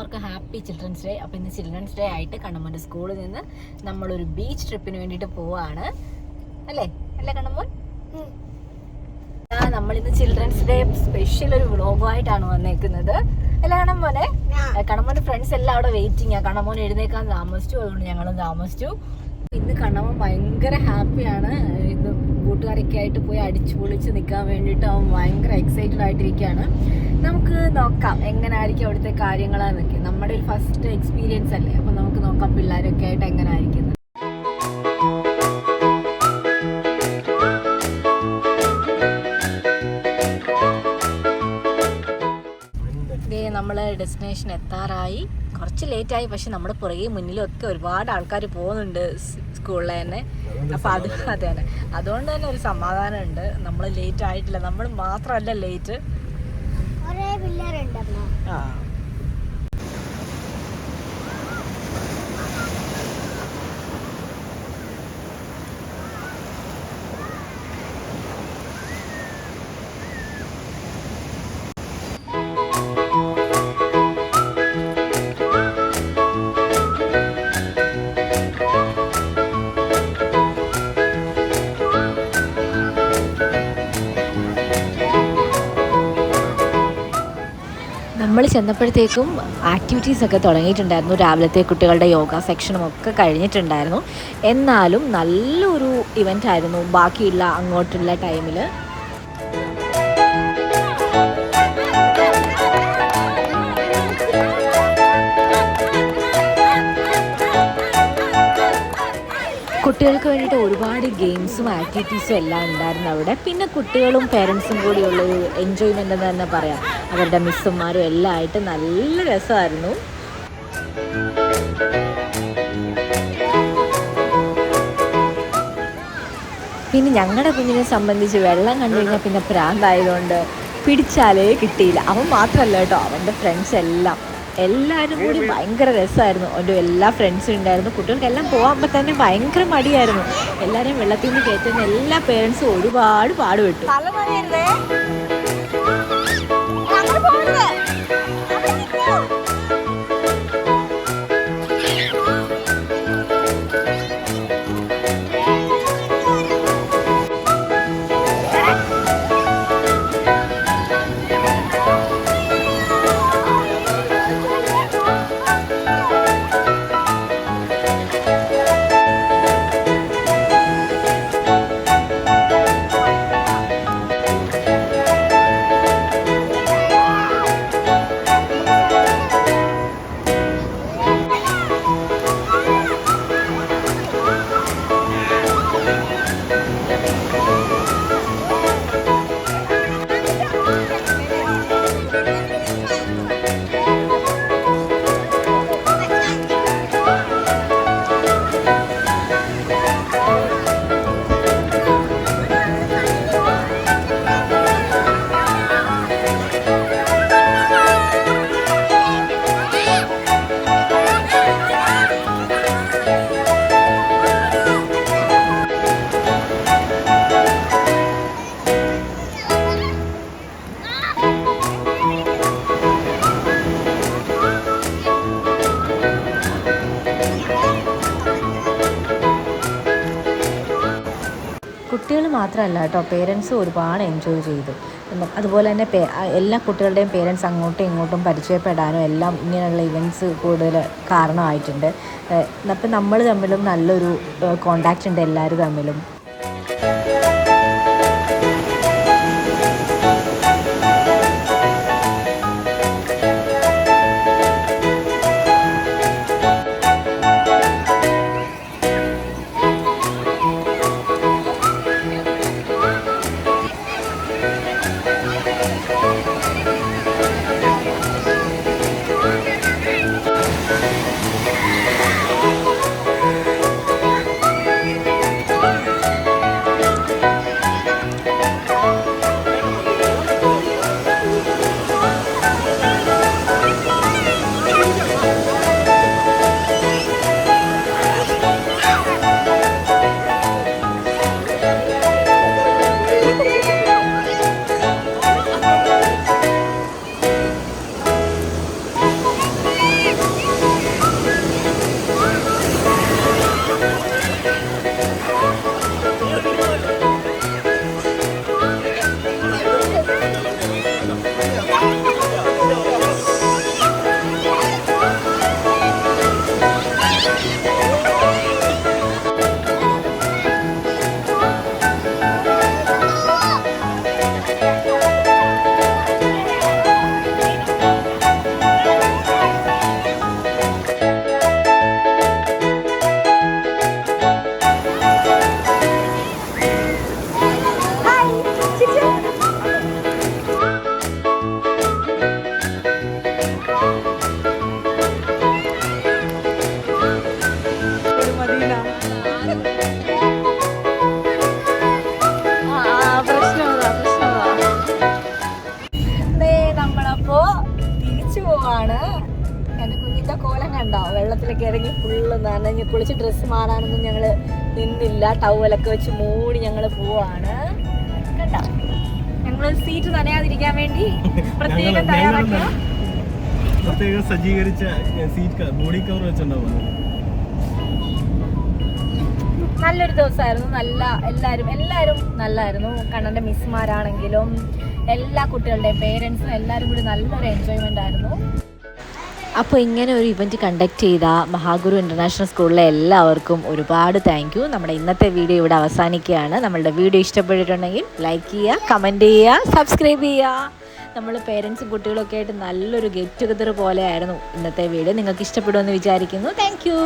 എല്ലാവർക്കും happy children's day. അപ്പോൾ ഇന്ന് ചിൽഡ്രൻസ് ഡേ ആയിട്ട് കണ്ണമ്മൻ്റെ സ്കൂളിൽ നിന്ന് നമ്മളൊരു ബീച്ച് ട്രിപ്പിന് വേണ്ടിയിട്ട് പോവാണ് അല്ലേ കണ്ണമ്മോൻ? നമ്മളിന്ന് ചിൽഡ്രൻസ് ഡേ സ്പെഷ്യൽ ഒരു വ്ളോഗുമായിട്ടാണ് വന്നേക്കുന്നത് അല്ലേ കണ്ണമ്മോനെ? കണ്ണമ്മോൻ്റെ ഫ്രണ്ട്സ് എല്ലാം അവിടെ വെയിറ്റിംഗ്. കണ്ണമ്മോൻ എഴുന്നേക്കാൻ താമസിച്ചു, അതുകൊണ്ട് ഞങ്ങളും താമസിച്ചു. ഇന്ന് കണ്ണമ്മൻ ഭയങ്കര ഹാപ്പിയാണ്. ഇന്ന് കൂട്ടുകാരൊക്കെ ആയിട്ട് പോയി അടിച്ചു പൊളിച്ച് നിൽക്കാൻ വേണ്ടിയിട്ട് അവൻ ഭയങ്കര എക്സൈറ്റഡ് ആയിട്ടിരിക്കുകയാണ്. നമുക്ക് നോക്കാം എങ്ങനായിരിക്കും അവിടുത്തെ കാര്യങ്ങളെന്നൊക്കെ. നമ്മുടെ ഒരു ഫസ്റ്റ് എക്സ്പീരിയൻസ് അല്ലേ, അപ്പം നമുക്ക് നോക്കാം പിള്ളേരൊക്കെ ആയിട്ട് എങ്ങനെ ആയിരിക്കും. നമ്മൾ ഡെസ്റ്റിനേഷൻ എത്താറായി. കുറച്ച് ലേറ്റായി, പക്ഷെ നമ്മുടെ പുറകെ മുന്നിലൊക്കെ ഒരുപാട് ആൾക്കാർ പോകുന്നുണ്ട് സ്കൂളിൽ തന്നെ. അപ്പം അത് തന്നെ, അതുകൊണ്ട് തന്നെ ഒരു സമാധാനം ഉണ്ട്. നമ്മൾ ലേറ്റ് ആയിട്ടില്ല, നമ്മൾ മാത്രമല്ല ലേറ്റ്. ആ നമ്മൾ ചെന്നപ്പോഴത്തേക്കും ആക്ടിവിറ്റീസൊക്കെ തുടങ്ങിയിട്ടുണ്ടായിരുന്നു. രാവിലത്തെ കുട്ടികളുടെ യോഗ സെക്ഷനും ഒക്കെ കഴിഞ്ഞിട്ടുണ്ടായിരുന്നു. എന്നാലും നല്ലൊരു ഇവൻ്റ് ആയിരുന്നു ബാക്കിയുള്ള അങ്ങോട്ടുള്ള ടൈമിൽ. കുട്ടികൾക്ക് വേണ്ടിയിട്ട് ഒരുപാട് ഗെയിംസും ആക്ടിവിറ്റീസും എല്ലാം ഉണ്ടായിരുന്നു അവിടെ. പിന്നെ കുട്ടികളും പേരൻസും കൂടിയുള്ളൊരു എൻജോയ്മെൻ്റ് എന്ന് തന്നെ പറയാം. അവരുടെ മിസ്സുമാരും എല്ലാം ആയിട്ട് നല്ല രസമായിരുന്നു. പിന്നെ ഞങ്ങളുടെ കുഞ്ഞിനെ സംബന്ധിച്ച് വെള്ളം കണ്ടു കഴിഞ്ഞാൽ പിന്നെ പ്രാന്തായതുകൊണ്ട് പിടിച്ചാലേ കിട്ടിയില്ല. അവൻ മാത്രമല്ല കേട്ടോ, അവൻ്റെ ഫ്രണ്ട്സ് എല്ലാവരും കൂടി ഭയങ്കര രസമായിരുന്നു. അവൻ്റെ എല്ലാ ഫ്രണ്ട്സും ഉണ്ടായിരുന്നു. കുട്ടികൾക്കെല്ലാം പോകുമ്പോൾ തന്നെ ഭയങ്കര മടിയായിരുന്നു. എല്ലാവരെയും വെള്ളത്തിൽ നിന്ന് കയറ്റുന്ന എല്ലാ പേരൻസും ഒരുപാട് പാടുപെട്ടു. കുട്ടികൾ മാത്രമല്ല കേട്ടോ, പേരൻസും ഒരുപാട് എൻജോയ് ചെയ്തു. അതുപോലെ തന്നെ എല്ലാ കുട്ടികളുടെയും പേരൻസ് അങ്ങോട്ടും ഇങ്ങോട്ടും പരിചയപ്പെടാനും എല്ലാം ഇങ്ങനെയുള്ള ഇവൻറ്റ്സ് കൂടുതൽ കാരണമായിട്ടുണ്ട്. അപ്പം നമ്മൾ തമ്മിലും നല്ലൊരു കോണ്ടാക്റ്റ് ഉണ്ട് എല്ലാവരും തമ്മിലും. നനഞ്ഞ് കുളിച്ച് ഡ്രസ്സ് മാറാനൊന്നും ഞങ്ങൾ നിന്നില്ല. ടവലൊക്കെ വെച്ച് മൂടി ഞങ്ങൾ പോവാണ്. കണ്ടോ, ഞങ്ങൾ സീറ്റ് നനയാതിരിക്കാൻ വേണ്ടി പ്രത്യേകം സജ്ജീകരിച്ച സീറ്റ് ബോഡി കവർ വെച്ചിട്ടുണ്ടാവും. നല്ലൊരു ദിവസമായിരുന്നു. എല്ലാവരും നല്ലായിരുന്നു. കണ്ണൻ്റെ മിസ്സുമാരാണെങ്കിലും എല്ലാ കുട്ടികളുടെയും പേരൻസും എല്ലാവരും കൂടി നല്ലൊരു എൻജോയ്മെൻ്റ് ആയിരുന്നു. അപ്പോൾ ഇങ്ങനെ ഒരു ഇവൻറ്റ് കണ്ടക്ട് ചെയ്ത മഹാഗുരു ഇൻ്റർനാഷണൽ സ്കൂളിലെ എല്ലാവർക്കും ഒരുപാട് താങ്ക് യു. നമ്മുടെ ഇന്നത്തെ വീഡിയോ ഇവിടെ അവസാനിക്കുകയാണ്. നമ്മളുടെ വീഡിയോ ഇഷ്ടപ്പെട്ടിട്ടുണ്ടെങ്കിൽ ലൈക്ക് ചെയ്യുക, കമൻറ്റ് ചെയ്യുക, സബ്സ്ക്രൈബ് ചെയ്യുക. നമ്മൾ പേരൻസും കുട്ടികളൊക്കെ ആയിട്ട് നല്ലൊരു ഗെറ്റ് ടുഗദർ പോലെ ആയിരുന്നു ഇന്നത്തെ വീഡിയോ. നിങ്ങൾക്ക് ഇഷ്ടപ്പെടുമെന്ന് വിചാരിക്കുന്നു. Thank you.